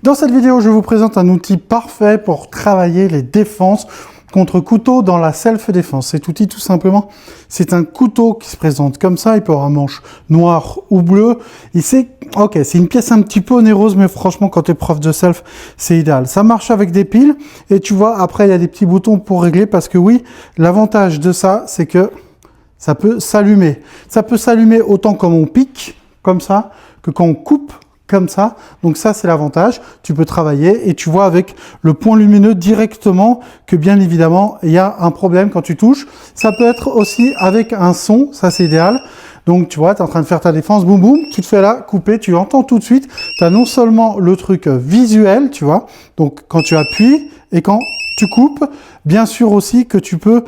Dans cette vidéo, je vous présente un outil parfait pour travailler les défenses contre couteau dans la self-défense. Cet outil, tout simplement, c'est un couteau qui se présente comme ça. Il peut avoir un manche noir ou bleu. C'est une pièce un petit peu onéreuse, mais franchement, quand tu es prof de self, c'est idéal. Ça marche avec des piles. Et tu vois, après, il y a des petits boutons pour régler parce que oui, l'avantage de ça, c'est que ça peut s'allumer. Ça peut s'allumer autant quand on pique, comme ça, que quand on coupe, comme ça. Donc ça, c'est l'avantage. Tu peux travailler et tu vois avec le point lumineux directement que bien évidemment, il y a un problème quand tu touches. Ça peut être aussi avec un son, ça c'est idéal. Donc tu vois, tu es en train de faire ta défense, boum boum, tu te fais là, couper, tu entends tout de suite. Tu as non seulement le truc visuel, tu vois, donc quand tu appuies et quand tu coupes, bien sûr aussi que tu peux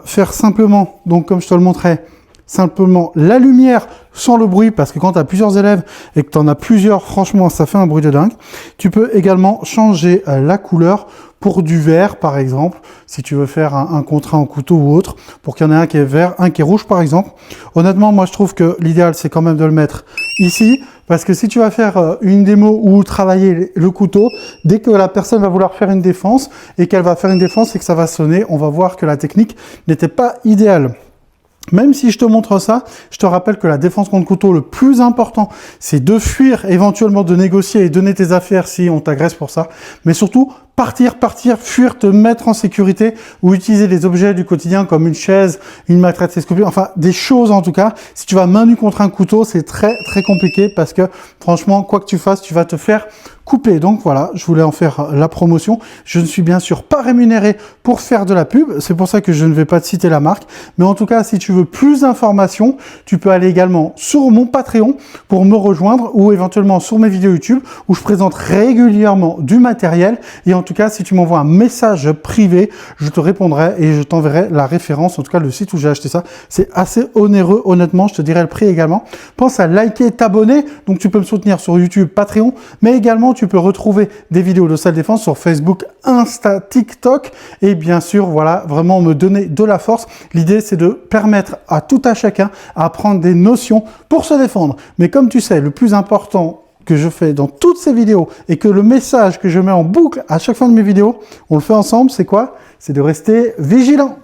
faire simplement, donc comme je te le montrais, simplement la lumière sans le bruit, parce que quand tu as plusieurs élèves et que tu en as plusieurs, franchement, ça fait un bruit de dingue. Tu peux également changer la couleur pour du vert, par exemple, si tu veux faire un contrat en couteau ou autre, pour qu'il y en ait un qui est vert, un qui est rouge, par exemple. Honnêtement, moi, je trouve que l'idéal, c'est quand même de le mettre ici, parce que si tu vas faire une démo ou travailler le couteau, dès que la personne va vouloir faire une défense et qu'elle va faire une défense et que ça va sonner, on va voir que la technique n'était pas idéale. Même si je te montre ça, je te rappelle que la défense contre couteau, le plus important, c'est de fuir, éventuellement de négocier et donner tes affaires si on t'agresse pour ça. Mais surtout, partir, fuir, te mettre en sécurité ou utiliser des objets du quotidien comme une chaise, une matraque télescopique, enfin des choses en tout cas. Si tu vas main nue contre un couteau, c'est très compliqué parce que franchement, quoi que tu fasses, tu vas te faire couper. Donc voilà, je voulais en faire la promotion. Je ne suis bien sûr pas rémunéré pour faire de la pub. C'est pour ça que je ne vais pas te citer la marque. Mais en tout cas, si tu veux plus d'informations, tu peux aller également sur mon Patreon pour me rejoindre ou éventuellement sur mes vidéos YouTube où je présente régulièrement du matériel. Et en tout cas, si tu m'envoies un message privé, je te répondrai et je t'enverrai la référence, en tout cas le site où j'ai acheté ça. C'est assez onéreux, honnêtement, je te dirai le prix également. Pense à liker et t'abonner. Donc tu peux me soutenir sur YouTube, Patreon, mais également tu peux retrouver des vidéos de self-défense sur Facebook, Insta, TikTok et bien sûr, voilà, vraiment me donner de la force. L'idée, c'est de permettre à tout à chacun à apprendre des notions pour se défendre. Mais comme tu sais, le plus important que je fais dans toutes ces vidéos et que le message que je mets en boucle à chaque fin de mes vidéos, on le fait ensemble, c'est quoi? C'est de rester vigilant.